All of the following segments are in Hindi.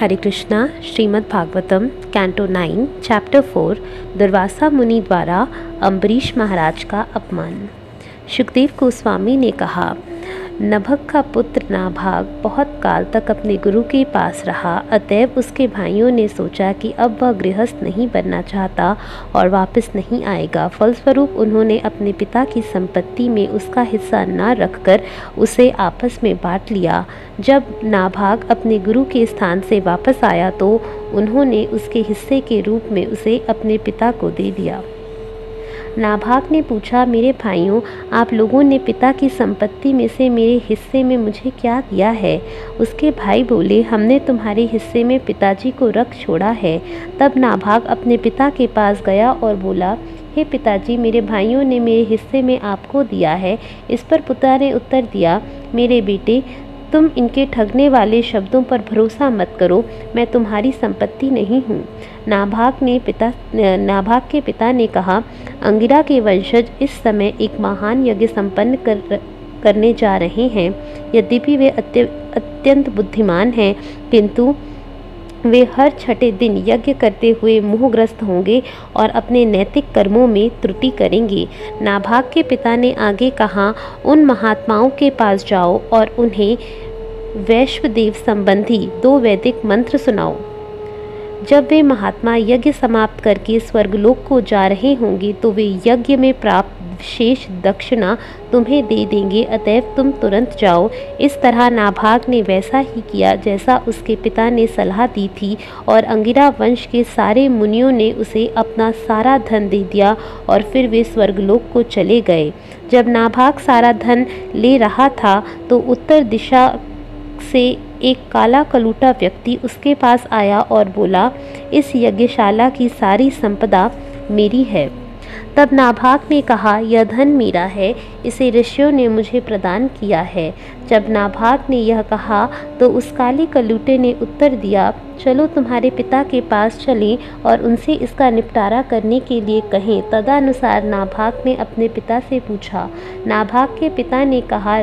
हरे कृष्णा। श्रीमद् भागवतम कैंटो 9 चैप्टर 4 दुर्वासा मुनि द्वारा अम्बरीश महाराज का अपमान। सुखदेव गोस्वामी ने कहा, नभग का पुत्र नाभाग बहुत काल तक अपने गुरु के पास रहा। अतएव उसके भाइयों ने सोचा कि अब वह गृहस्थ नहीं बनना चाहता और वापस नहीं आएगा। फलस्वरूप उन्होंने अपने पिता की संपत्ति में उसका हिस्सा न रखकर उसे आपस में बांट लिया। जब नाभाग अपने गुरु के स्थान से वापस आया तो उन्होंने उसके हिस्से के रूप में उसे अपने पिता को दे दिया। नाभाग ने पूछा, मेरे भाइयों, आप लोगों ने पिता की संपत्ति में से मेरे हिस्से में मुझे क्या दिया है? उसके भाई बोले, हमने तुम्हारे हिस्से में पिताजी को रख छोड़ा है। तब नाभाग अपने पिता के पास गया और बोला, हे पिताजी, मेरे भाइयों ने मेरे हिस्से में आपको दिया है। इस पर पिता ने उत्तर दिया, मेरे बेटे, तुम इनके ठगने वाले शब्दों पर भरोसा मत करो। मैं तुम्हारी संपत्ति नहीं हूँ। नाभाग के पिता ने कहा, अंगिरा के वंशज इस समय एक महान यज्ञ संपन्न करने जा रहे हैं। यद्यपि वे अत्यंत बुद्धिमान हैं, किंतु वे हर छठे दिन यज्ञ करते हुए मोहग्रस्त होंगे और अपने नैतिक कर्मों में त्रुटि करेंगे। नाभाग के पिता ने आगे कहा, उन महात्माओं के पास जाओ और उन्हें वैश्वदेव संबंधी 2 वैदिक मंत्र सुनाओ। जब वे महात्मा यज्ञ समाप्त करके स्वर्गलोक को जा रहे होंगे तो वे यज्ञ में प्राप्त विशेष दक्षिणा तुम्हें दे देंगे। अतएव तुम तुरंत जाओ। इस तरह नाभाग ने वैसा ही किया जैसा उसके पिता ने सलाह दी थी और अंगिरा वंश के सारे मुनियों ने उसे अपना सारा धन दे दिया और फिर वे स्वर्गलोक को चले गए। जब नाभाग सारा धन ले रहा था तो उत्तर दिशा से एक काला कलूटा व्यक्ति उसके पास आया और बोला, इस यज्ञशाला की सारी संपदा मेरी है। तब नाभाग ने कहा, यह धन मेरा है, इसे ऋषियों ने मुझे प्रदान किया है। जब नाभाग ने यह कहा तो उस काले कलूटे ने उत्तर दिया, चलो तुम्हारे पिता के पास चलें और उनसे इसका निपटारा करने के लिए कहें। तदनुसार नाभाग ने अपने पिता से पूछा। नाभाग के पिता ने कहा,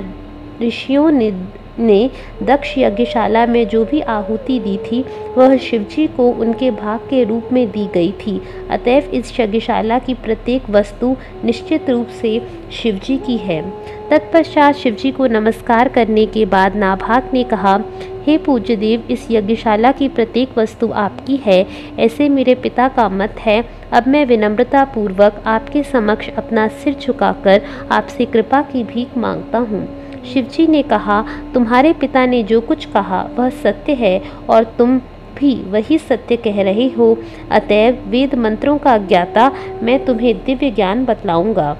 ऋषियों ने दक्ष यज्ञशाला में जो भी आहुति दी थी वह शिवजी को उनके भाग के रूप में दी गई थी। अतएव इस यज्ञशाला की प्रत्येक वस्तु निश्चित रूप से शिवजी की है। तत्पश्चात शिवजी को नमस्कार करने के बाद नाभाग ने कहा, हे पूज्य देव, इस यज्ञशाला की प्रत्येक वस्तु आपकी है, ऐसे मेरे पिता का मत है। अब मैं विनम्रता पूर्वक आपके समक्ष अपना सिर झुकाकर आपसे कृपा की भीख मांगता हूँ। शिवजी ने कहा, तुम्हारे पिता ने जो कुछ कहा वह सत्य है और तुम भी वही सत्य कह रहे हो। अतएव वेद मंत्रों का ज्ञाता मैं तुम्हें दिव्य ज्ञान बतलाऊंगा।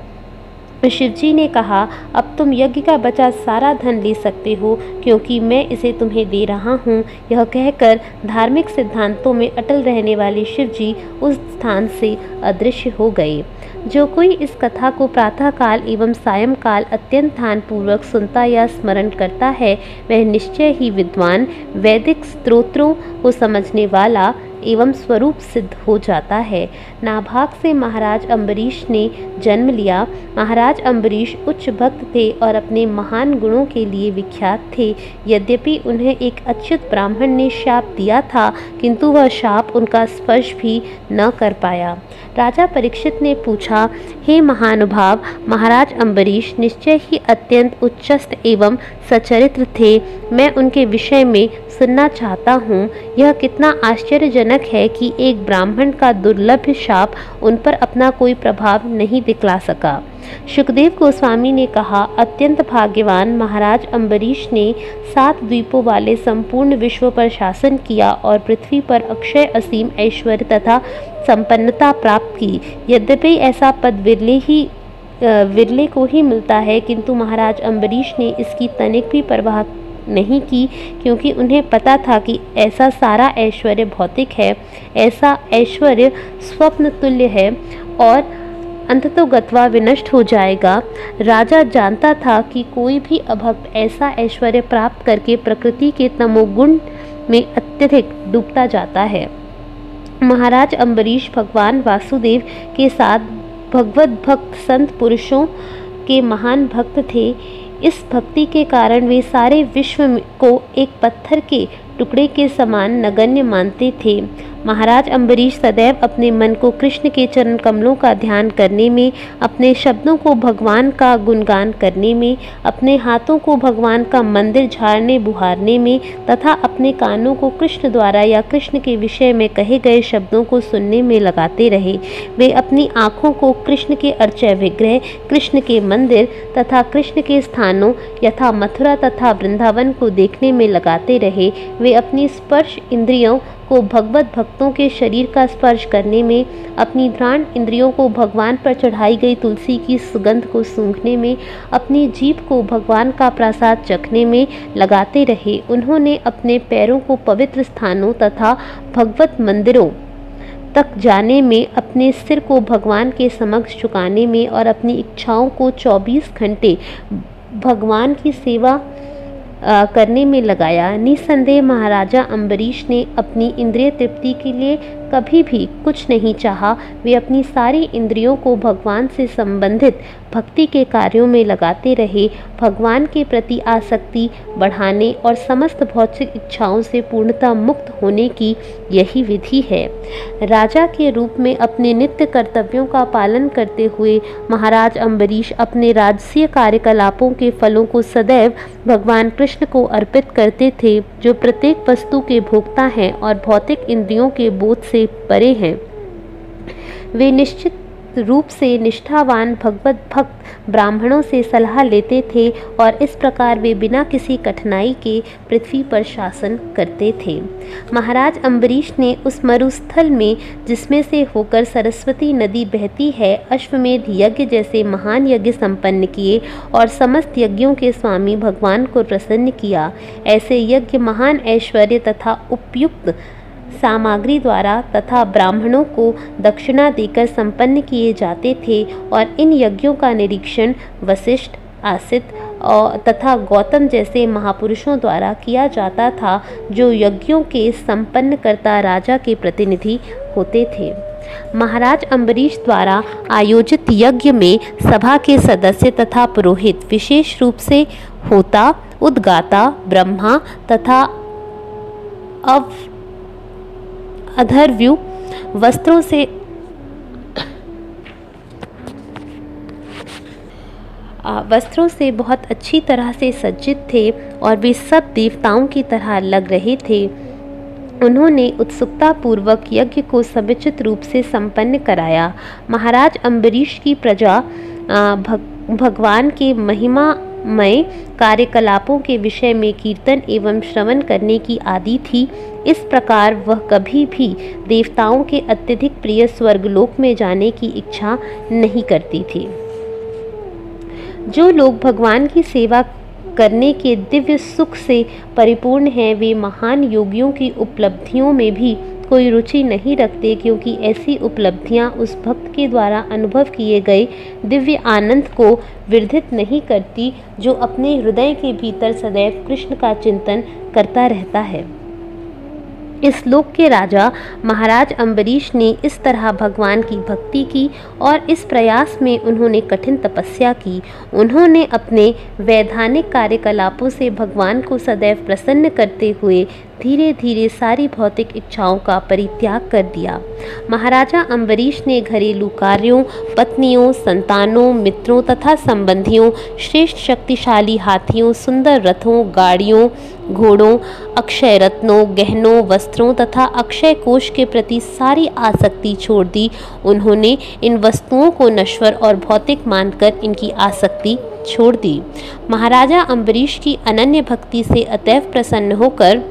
शिवजी ने कहा, अब तुम यज्ञ का बचा सारा धन ले सकते हो, क्योंकि मैं इसे तुम्हें दे रहा हूँ। यह कहकर धार्मिक सिद्धांतों में अटल रहने वाले शिवजी उस स्थान से अदृश्य हो गए। जो कोई इस कथा को प्रातःकाल एवं सायंकाल अत्यंत ध्यानपूर्वक सुनता या स्मरण करता है, वह निश्चय ही विद्वान, वैदिक स्तोत्रों को समझने वाला एवं स्वरूप सिद्ध हो जाता है। नाभाग से महाराज अम्बरीश ने जन्म लिया। महाराज अम्बरीश उच्च भक्त थे और अपने महान गुणों के लिए विख्यात थे। यद्यपि उन्हें एक अच्युत ब्राह्मण ने शाप दिया था, किंतु वह शाप उनका स्पर्श भी न कर पाया। राजा परीक्षित ने पूछा, हे महानुभाव, महाराज अम्बरीश निश्चय ही अत्यंत उच्चस्थ एवं सचरित्र थे। मैं उनके विषय में सुनना चाहता हूँ। यह कितना आश्चर्यजनक है कि एक ब्राह्मण का दुर्लभ शाप उन पर अपना कोई प्रभाव नहीं दिखला सका। सुखदेव गोस्वामी ने कहा, अत्यंत भाग्यवान महाराज अम्बरीश ने 7 द्वीपों वाले संपूर्ण विश्व पर शासन किया और पृथ्वी पर अक्षय असीम ऐश्वर्य तथा संपन्नता प्राप्त की। यद्यपि ऐसा पद विरले को ही मिलता है, किंतु महाराज अम्बरीश ने इसकी तनिक भी परवाह नहीं की, क्योंकि उन्हें पता था कि ऐसा सारा ऐश्वर्य भौतिक है, ऐसा ऐश्वर्य स्वप्न तुल्य है और अंततोगत्वा विनष्ट हो जाएगा। राजा जानता था कि कोई भी अभक्त ऐसा ऐश्वर्य प्राप्त करके प्रकृति के तमोगुण में अत्यधिक डूबता जाता है। महाराज अम्बरीश भगवान वासुदेव के साथ भगवत भक्त संत पुरुषों के महान भक्त थे। इस भक्ति के कारण वे सारे विश्व को एक पत्थर के टुकड़े के समान नगण्य मानते थे। महाराज अम्बरीश सदैव अपने मन को कृष्ण के चरण कमलों का ध्यान करने में, अपने शब्दों को भगवान का गुणगान करने में, अपने हाथों को भगवान का मंदिर झाड़ने बुहारने में तथा अपने कानों को कृष्ण द्वारा या कृष्ण के विषय में कहे गए शब्दों को सुनने में लगाते रहे। वे अपनी आँखों को कृष्ण के अर्चय विग्रह, कृष्ण के मंदिर तथा कृष्ण के स्थानों यथा मथुरा तथा वृंदावन को देखने में लगाते रहे। वे अपनी स्पर्श इंद्रियों को भगवत भक्तों के शरीर का स्पर्श करने में, अपनी घ्राण इंद्रियों को भगवान पर चढ़ाई गई तुलसी की सुगंध को सूंघने में, अपनी जीभ को भगवान का प्रसाद चखने में लगाते रहे। उन्होंने अपने पैरों को पवित्र स्थानों तथा भगवत मंदिरों तक जाने में, अपने सिर को भगवान के समक्ष झुकाने में और अपनी इच्छाओं को 24 घंटे भगवान की सेवा करने में लगाया। निसंदेह महाराजा अम्बरीश ने अपनी इंद्रिय तृप्ति के लिए कभी भी कुछ नहीं चाहा। वे अपनी सारी इंद्रियों को भगवान से संबंधित भक्ति के कार्यों में लगाते रहे। भगवान के प्रति आसक्ति बढ़ाने और समस्त भौतिक इच्छाओं से पूर्णतः मुक्त होने की यही विधि है। राजा के रूप में अपने नित्य कर्तव्यों का पालन करते हुए महाराज अम्बरीश अपने राजसीय कार्यकलापों के फलों को सदैव भगवान कृष्ण को अर्पित करते थे, जो प्रत्येक वस्तु के भोक्ता हैं और भौतिक इंद्रियों के बोध से परे हैं। वे निश्चित रूप से निष्ठावान भगवत भक्त ब्राह्मणों से सलाह लेते थे और इस प्रकार वे बिना किसी कठिनाई के पृथ्वी पर शासन करते थे। महाराज अम्बरीश ने उस मरुस्थल में, जिसमें से होकर सरस्वती नदी बहती है, अश्वमेध यज्ञ जैसे महान यज्ञ संपन्न किए और समस्त यज्ञों के स्वामी भगवान को प्रसन्न किया। ऐसे यज्ञ महान ऐश्वर्य तथा उपयुक्त सामग्री द्वारा तथा ब्राह्मणों को दक्षिणा देकर संपन्न किए जाते थे और इन यज्ञों का निरीक्षण वशिष्ठ, आसित तथा गौतम जैसे महापुरुषों द्वारा किया जाता था, जो यज्ञों के संपन्नकर्ता राजा के प्रतिनिधि होते थे। महाराज अम्बरीश द्वारा आयोजित यज्ञ में सभा के सदस्य तथा पुरोहित, विशेष रूप से होता, उद्गाता, ब्रह्मा तथा अधर्व्यू वस्त्रों से बहुत अच्छी तरह से सज्जित थे और वे सब देवताओं की तरह लग रहे थे। उन्होंने उत्सुकता पूर्वक यज्ञ को समुचित रूप से संपन्न कराया। महाराज अम्बरीश की प्रजा भगवान के महिमामय कार्यकलापों के विषय में कीर्तन एवं श्रवण करने की आदी थी। इस प्रकार वह कभी भी देवताओं के अत्यधिक प्रिय स्वर्गलोक में जाने की इच्छा नहीं करती थी। जो लोग भगवान की सेवा करने के दिव्य सुख से परिपूर्ण हैं, वे महान योगियों की उपलब्धियों में भी कोई रुचि नहीं रखते, क्योंकि ऐसी उपलब्धियां उस भक्त के द्वारा अनुभव किए गए दिव्य आनंद को वर्धित नहीं करती, जो अपने हृदय के भीतर सदैव कृष्ण का चिंतन करता रहता है। इस लोक के राजा महाराज अम्बरीश ने इस तरह भगवान की भक्ति की और इस प्रयास में उन्होंने कठिन तपस्या की। उन्होंने अपने वैधानिक कार्यकलापों से भगवान को सदैव प्रसन्न करते हुए धीरे धीरे सारी भौतिक इच्छाओं का परित्याग कर दिया। महाराजा अम्बरीश ने घरेलू कार्यों, पत्नियों, संतानों, मित्रों तथा संबंधियों, श्रेष्ठ शक्तिशाली हाथियों, सुंदर रथों, गाड़ियों, घोड़ों, अक्षय रत्नों, गहनों, वस्त्रों तथा अक्षय कोष के प्रति सारी आसक्ति छोड़ दी। उन्होंने इन वस्तुओं को नश्वर और भौतिक मानकर इनकी आसक्ति छोड़ दी। महाराजा अम्बरीश की अनन्य भक्ति से अतएव प्रसन्न होकर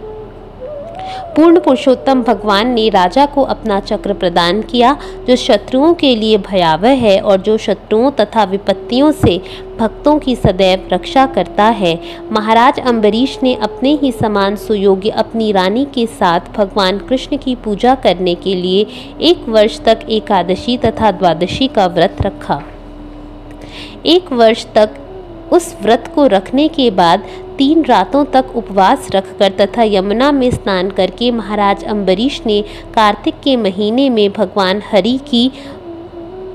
पूर्ण पुरुषोत्तम भगवान ने राजा को अपना चक्र प्रदान किया, जो शत्रुओं के लिए भयावह है और जो शत्रुओं तथा विपत्तियों से भक्तों की सदैव रक्षा करता है। महाराज अम्बरीश ने अपने ही समान सुयोग्य अपनी रानी के साथ भगवान कृष्ण की पूजा करने के लिए 1 वर्ष तक एकादशी तथा द्वादशी का व्रत रखा। 1 वर्ष तक उस व्रत को रखने के बाद 3 रातों तक उपवास रखकर तथा यमुना में स्नान करके महाराज अम्बरीश ने कार्तिक के महीने में भगवान हरि की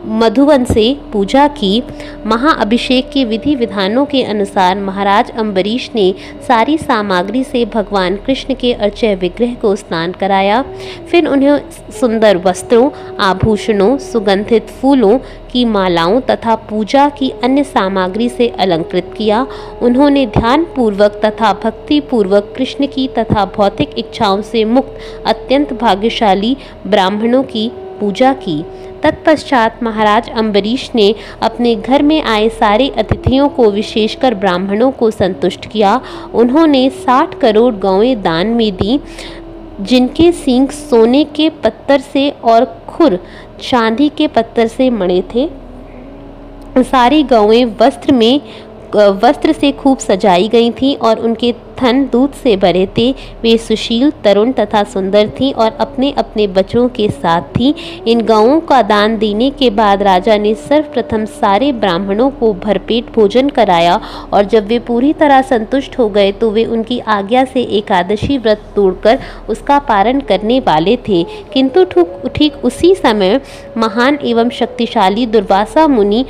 मधुवन से पूजा की। महाअभिषेक के विधि विधानों के अनुसार महाराज अम्बरीश ने सारी सामग्री से भगवान कृष्ण के अर्चय विग्रह को स्नान कराया। फिर उन्हें सुंदर वस्त्रों, आभूषणों, सुगंधित फूलों की मालाओं तथा पूजा की अन्य सामग्री से अलंकृत किया। उन्होंने ध्यान पूर्वक तथा भक्ति पूर्वक कृष्ण की तथा भौतिक इच्छाओं से मुक्त अत्यंत भाग्यशाली ब्राह्मणों की पूजा की। तत्पश्चात महाराज अम्बरीश ने अपने घर में आए सारे अतिथियों को, विशेषकर ब्राह्मणों को संतुष्ट किया। उन्होंने 60 करोड़ गौएं दान में दी, जिनके सींग सोने के पत्थर से और खुर चांदी के पत्थर से मढ़े थे। सारी गौएं वस्त्र से खूब सजाई गई थीं और उनके थन दूध से भरे थे। वे सुशील, तरुण तथा सुंदर थीं और अपने अपने बच्चों के साथ थीं। इन गौओं का दान देने के बाद राजा ने सर्वप्रथम सारे ब्राह्मणों को भरपेट भोजन कराया और जब वे पूरी तरह संतुष्ट हो गए तो वे उनकी आज्ञा से एकादशी व्रत तोड़कर उसका पारण करने वाले थे। किंतु ठीक उसी समय महान एवं शक्तिशाली दुर्वासा मुनि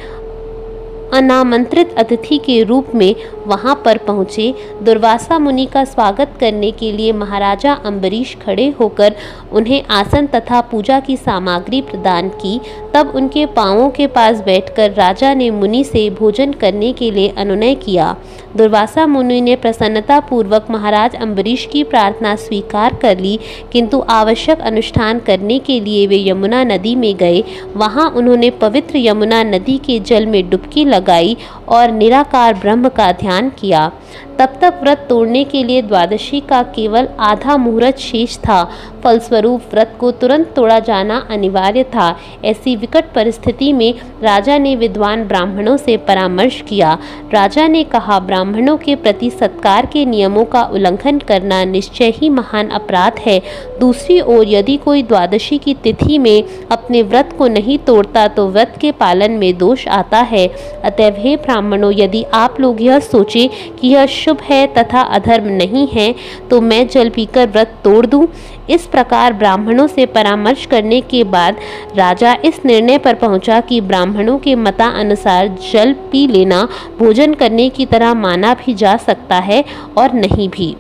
अनामंत्रित अतिथि के रूप में वहां पर पहुंचे। दुर्वासा मुनि का स्वागत करने के लिए महाराजा अम्बरीश खड़े होकर उन्हें आसन तथा पूजा की सामग्री प्रदान की। तब उनके पांवों के पास बैठकर राजा ने मुनि से भोजन करने के लिए अनुनय किया। दुर्वासा मुनि ने प्रसन्नता पूर्वक महाराज अम्बरीश की प्रार्थना स्वीकार कर ली, किंतु आवश्यक अनुष्ठान करने के लिए वे यमुना नदी में गए। वहां उन्होंने पवित्र यमुना नदी के जल में डुबकी लगाई और निराकार ब्रह्म का ध्यान किया। तब तक व्रत तोड़ने के लिए द्वादशी का केवल आधा मुहूर्त शेष था। फलस्वरूप व्रत को तुरंत तोड़ा जाना अनिवार्य था। ऐसी विकट परिस्थिति में राजा ने विद्वान ब्राह्मणों से परामर्श किया। राजा ने कहा, ब्राह्मणों के प्रति सत्कार के नियमों का उल्लंघन करना निश्चय ही महान अपराध है। दूसरी ओर यदि कोई द्वादशी की तिथि में अपने व्रत को नहीं तोड़ता तो व्रत के पालन में दोष आता है। अतएव हे ब्राह्मणों, यदि आप लोग यह सोचें कि यह शुभ है तथा अधर्म नहीं है तो मैं जल पीकर व्रत तोड़ दूं। इस प्रकार ब्राह्मणों से परामर्श करने के बाद राजा इस निर्णय पर पहुंचा कि ब्राह्मणों के मतानुसार जल पी लेना भोजन करने की तरह माना भी जा सकता है और नहीं भी।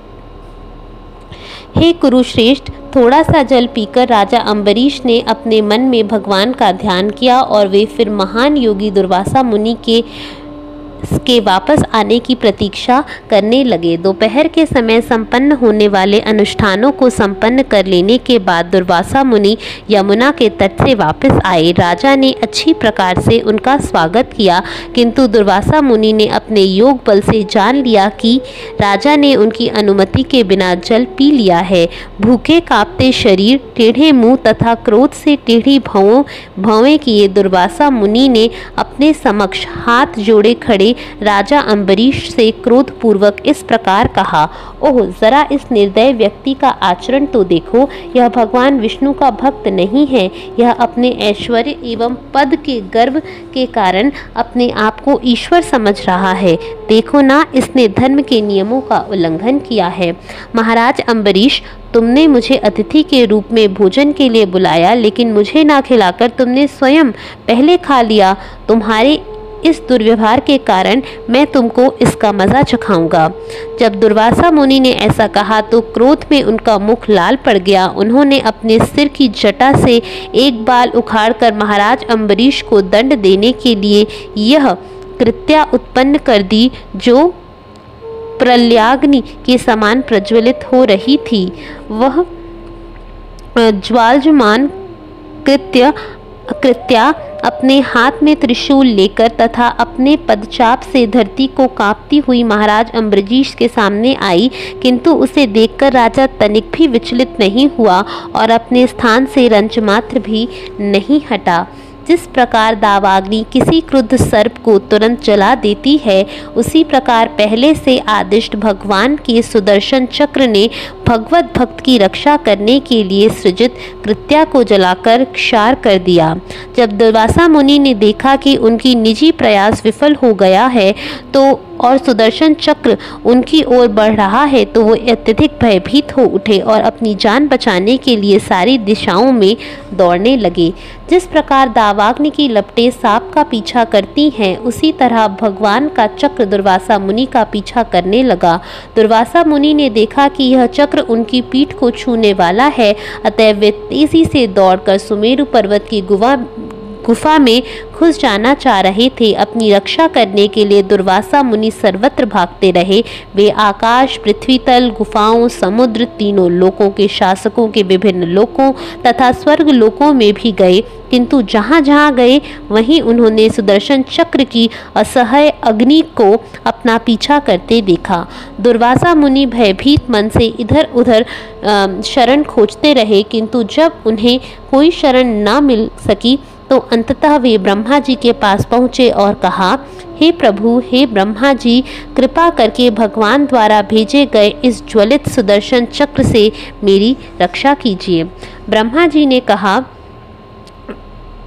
हे कुरुश्रेष्ठ, थोड़ा सा जल पीकर राजा अम्बरीश ने अपने मन में भगवान का ध्यान किया और वे फिर महान योगी दुर्वासा मुनि के वापस आने की प्रतीक्षा करने लगे। दोपहर के समय संपन्न होने वाले अनुष्ठानों को संपन्न कर लेने के बाद दुर्वासा मुनि यमुना के तट से वापस आए। राजा ने अच्छी प्रकार से उनका स्वागत किया, किंतु दुर्वासा मुनि ने अपने योग बल से जान लिया कि राजा ने उनकी अनुमति के बिना जल पी लिया है। भूखे कांपते शरीर, टेढ़े मुंह तथा क्रोध से टेढ़ी भौवें किए दुर्वासा मुनि ने अपने समक्ष हाथ जोड़े खड़े राजा अम्बरीश से क्रोध पूर्वक इस प्रकार कहा, ओह, जरा इस निर्दय व्यक्ति का आचरण तो देखो। यह भगवान विष्णु का भक्त नहीं है। यह अपने ऐश्वर्य एवं पद के गर्व के कारण अपने आप को ईश्वर समझ रहा है। देखो ना, इसने धर्म के नियमों का उल्लंघन किया है। महाराज अम्बरीश, तुमने मुझे अतिथि के रूप में भोजन के लिए बुलाया, लेकिन मुझे ना खिलाकर तुमने स्वयं पहले खा लिया। तुम्हारे इस दुर्व्यवहार के कारण मैं तुमको इसका मज़ा चखाऊंगा। जब दुर्वासा मुनि ने ऐसा कहा तो क्रोध में उनका मुख लाल पड़ गया। उन्होंने अपने सिर की जटा से एक बाल उखाड़कर महाराज अम्बरीश को दंड देने के लिए यह कृत्या उत्पन्न कर दी, जो प्रलयाग्नि के समान प्रज्वलित हो रही थी। वह ज्वालजमान कृत्या अपने हाथ में त्रिशूल लेकर तथा अपने पदचाप से धरती को कांपती हुई महाराज अम्बरीश के सामने आई, किंतु उसे देखकर राजा तनिक भी विचलित नहीं हुआ और अपने स्थान से रंच मात्र भी नहीं हटा। जिस प्रकार दावाग्नि किसी क्रुद्ध सर्प को तुरंत जला देती है, उसी प्रकार पहले से आदिष्ट भगवान के सुदर्शन चक्र ने भगवत भक्त की रक्षा करने के लिए सृजित कृत्या को जलाकर क्षार कर दिया। जब दुर्वासा मुनि ने देखा कि उनकी निजी प्रयास विफल हो गया है और सुदर्शन चक्र उनकी ओर बढ़ रहा है, तो वो अत्यधिक भयभीत हो उठे और अपनी जान बचाने के लिए सारी दिशाओं में दौड़ने लगे। जिस प्रकार दावाग्नि की लपटें सांप का पीछा करती हैं, उसी तरह भगवान का चक्र दुर्वासा मुनि का पीछा करने लगा। दुर्वासा मुनि ने देखा कि यह चक्र उनकी पीठ को छूने वाला है, अतः वे तेजी से दौड़कर सुमेरु पर्वत की गुफा में घुस जाना चाह रहे थे। अपनी रक्षा करने के लिए दुर्वासा मुनि सर्वत्र भागते रहे। वे आकाश, पृथ्वी तल, गुफाओं, समुद्र, तीनों लोकों के शासकों के विभिन्न लोकों तथा स्वर्ग लोकों में भी गए, किंतु जहाँ जहाँ गए वहीं उन्होंने सुदर्शन चक्र की असह्य अग्नि को अपना पीछा करते देखा। दुर्वासा मुनि भयभीत मन से इधर उधर शरण खोजते रहे, किंतु जब उन्हें कोई शरण न मिल सकी तो अंततः वे ब्रह्मा जी के पास पहुँचे और कहा, हे प्रभु, हे ब्रह्मा जी, कृपा करके भगवान द्वारा भेजे गए इस ज्वलित सुदर्शन चक्र से मेरी रक्षा कीजिए। ब्रह्मा जी ने कहा,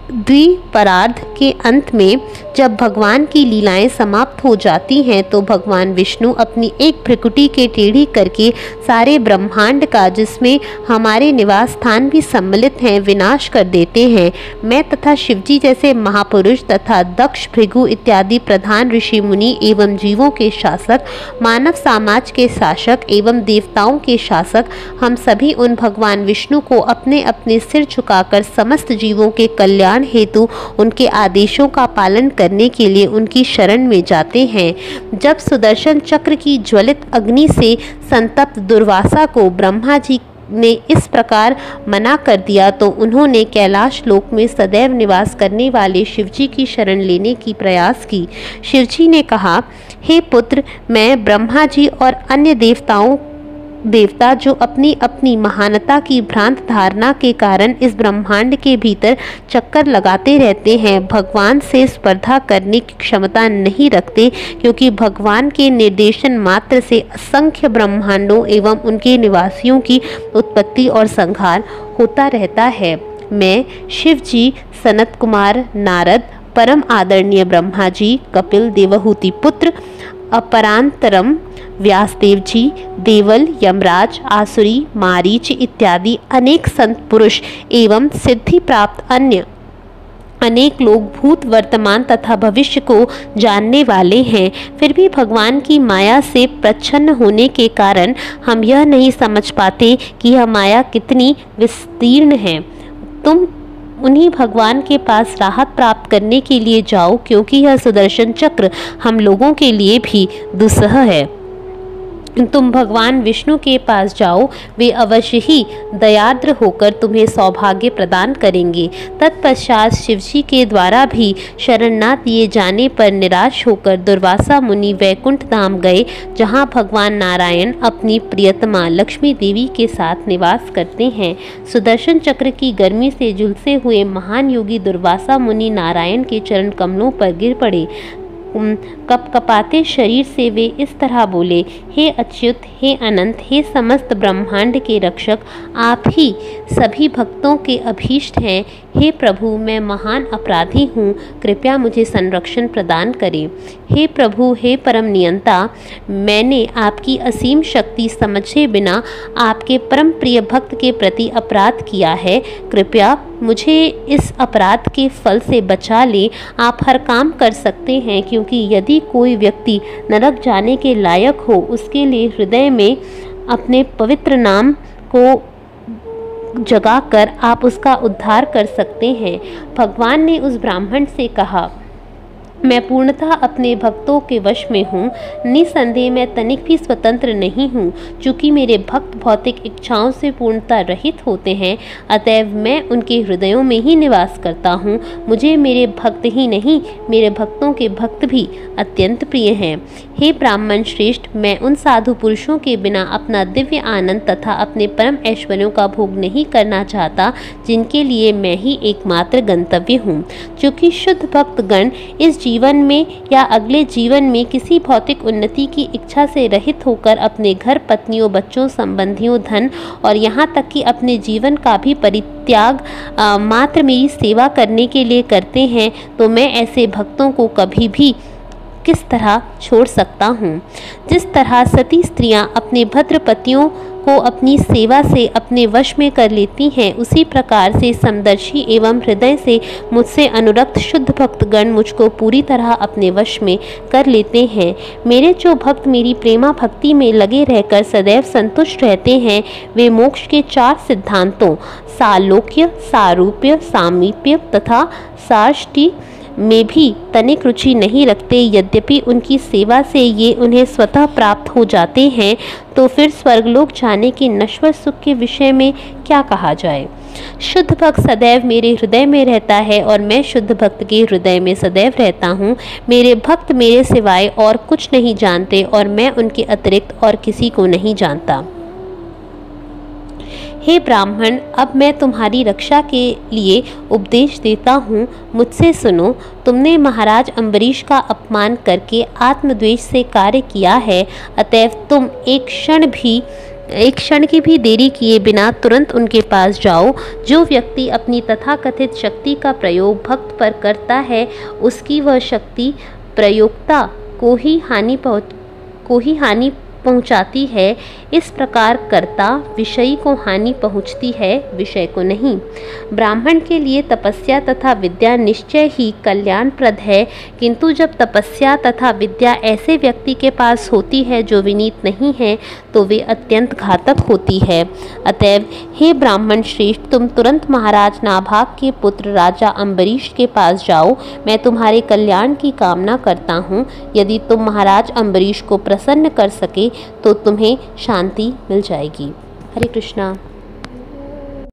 द्विपरार्ध के अंत में जब भगवान की लीलाएं समाप्त हो जाती हैं तो भगवान विष्णु अपनी एक भ्रिकुटी के टेढ़ी करके सारे ब्रह्मांड का, जिसमें हमारे निवास स्थान भी सम्मिलित हैं, विनाश कर देते हैं। मैं तथा शिवजी जैसे महापुरुष तथा दक्ष, भृगु इत्यादि प्रधान ऋषि मुनि एवं जीवों के शासक, मानव समाज के शासक एवं देवताओं के शासक, हम सभी उन भगवान विष्णु को अपने अपने सिर झुकाकर समस्त जीवों के कल्याण हेतु उनके आदेशों का पालन करने के लिए उनकी शरण में जाते हैं। जब सुदर्शन चक्र की ज्वलित अग्नि से संतप्त दुर्वासा को ब्रह्मा जी ने इस प्रकार मना कर दिया तो उन्होंने कैलाश लोक में सदैव निवास करने वाले शिवजी की शरण लेने की प्रयास की। शिवजी ने कहा, हे पुत्र, मैं ब्रह्मा जी और अन्य देवता जो अपनी अपनी महानता की भ्रांत धारणा के कारण इस ब्रह्मांड के भीतर चक्कर लगाते रहते हैं, भगवान से स्पर्धा करने की क्षमता नहीं रखते, क्योंकि भगवान के निर्देशन मात्र से असंख्य ब्रह्मांडों एवं उनके निवासियों की उत्पत्ति और संहार होता रहता है। मैं शिव जी, सनत कुमार, नारद, परम आदरणीय ब्रह्मा जी, कपिल देवहूति पुत्र, अपरांतरम व्यासदेव जी, देवल, यमराज, आसुरी, मारीच इत्यादि अनेक संत पुरुष एवं सिद्धि प्राप्त अन्य अनेक लोग भूत, वर्तमान तथा भविष्य को जानने वाले हैं। फिर भी भगवान की माया से प्रच्छन्न होने के कारण हम यह नहीं समझ पाते कि यह माया कितनी विस्तीर्ण है। तुम उन्हीं भगवान के पास राहत प्राप्त करने के लिए जाओ, क्योंकि यह सुदर्शन चक्र हम लोगों के लिए भी दुस्सह है। तुम भगवान विष्णु के पास जाओ, वे अवश्य ही दयाद्र होकर तुम्हें सौभाग्य प्रदान करेंगे। तत्पश्चात शिवजी के द्वारा भी शरण न दिए जाने पर निराश होकर दुर्वासा मुनि वैकुंठ धाम गए, जहाँ भगवान नारायण अपनी प्रियतमा लक्ष्मी देवी के साथ निवास करते हैं। सुदर्शन चक्र की गर्मी से झुलसे हुए महान योगी दुर्वासा मुनि नारायण के चरण कमलों पर गिर पड़े। कपकपाते शरीर से वे इस तरह बोले, हे अच्युत, हे अनंत, हे समस्त ब्रह्मांड के रक्षक, आप ही सभी भक्तों के अभीष्ट हैं। हे प्रभु, मैं महान अपराधी हूँ, कृपया मुझे संरक्षण प्रदान करें। हे प्रभु, हे परम नियंता, मैंने आपकी असीम शक्ति समझे बिना आपके परम प्रिय भक्त के प्रति अपराध किया है। कृपया मुझे इस अपराध के फल से बचा ले। आप हर काम कर सकते हैं, क्योंकि यदि कोई व्यक्ति नरक जाने के लायक हो, उसके लिए हृदय में अपने पवित्र नाम को जगाकर आप उसका उद्धार कर सकते हैं। भगवान ने उस ब्राह्मण से कहा, मैं पूर्णतः अपने भक्तों के वश में हूँ। निसंदेह मैं तनिक भी स्वतंत्र नहीं हूँ। चूँकि मेरे भक्त भौतिक इच्छाओं से पूर्णतः रहित होते हैं, अतएव मैं उनके हृदयों में ही निवास करता हूँ। मुझे मेरे भक्त ही नहीं, मेरे भक्तों के भक्त भी अत्यंत प्रिय हैं। हे ब्राह्मण श्रेष्ठ, मैं उन साधु पुरुषों के बिना अपना दिव्य आनंद तथा अपने परम ऐश्वर्यों का भोग नहीं करना चाहता, जिनके लिए मैं ही एकमात्र गंतव्य हूँ। चूँकि शुद्ध भक्तगण इस जीवन में या अगले जीवन में किसी भौतिक उन्नति की इच्छा से रहित होकर अपने घर, पत्नियों, बच्चों, संबंधियों, धन और यहाँ तक कि अपने जीवन का भी परित्याग मात्र मेरी सेवा करने के लिए करते हैं, तो मैं ऐसे भक्तों को कभी भी किस तरह छोड़ सकता हूँ। जिस तरह सती स्त्रियाँ अपने भद्र पतियों को अपनी सेवा से अपने वश में कर लेती हैं, उसी प्रकार से समदर्शी एवं हृदय से मुझसे अनुरक्त शुद्ध भक्तगण मुझको पूरी तरह अपने वश में कर लेते हैं। मेरे जो भक्त मेरी प्रेमा भक्ति में लगे रहकर सदैव संतुष्ट रहते हैं, वे मोक्ष के 4 सिद्धांतों सालोक्य, सारूप्य, सामीप्य तथा साष्टी में भी तनिक रुचि नहीं रखते। यद्यपि उनकी सेवा से ये उन्हें स्वतः प्राप्त हो जाते हैं, तो फिर स्वर्गलोक जाने के नश्वर सुख के विषय में क्या कहा जाए। शुद्ध भक्त सदैव मेरे हृदय में रहता है और मैं शुद्ध भक्त के हृदय में सदैव रहता हूँ। मेरे भक्त मेरे सिवाय और कुछ नहीं जानते और मैं उनके अतिरिक्त और किसी को नहीं जानता। हे ब्राह्मण, अब मैं तुम्हारी रक्षा के लिए उपदेश देता हूँ, मुझसे सुनो। तुमने महाराज अम्बरीश का अपमान करके आत्मद्वेष से कार्य किया है, अतएव तुम एक क्षण की भी देरी किए बिना तुरंत उनके पास जाओ। जो व्यक्ति अपनी तथाकथित शक्ति का प्रयोग भक्त पर करता है, उसकी वह शक्ति प्रयोक्ता को ही हानि पहुंचाती है। इस प्रकार कर्ता विषयी को हानि पहुंचती है, विषय को नहीं। ब्राह्मण के लिए तपस्या तथा विद्या निश्चय ही कल्याणप्रद है, किंतु जब तपस्या तथा विद्या ऐसे व्यक्ति के पास होती है जो विनीत नहीं है, तो वे अत्यंत घातक होती है। अतएव हे ब्राह्मण श्रेष्ठ, तुम तुरंत महाराज नाभाग के पुत्र राजा अम्बरीश के पास जाओ। मैं तुम्हारे कल्याण की कामना करता हूँ। यदि तुम महाराज अम्बरीश को प्रसन्न कर सके तो तुम्हें शांति मिल जाएगी। हरे कृष्णा।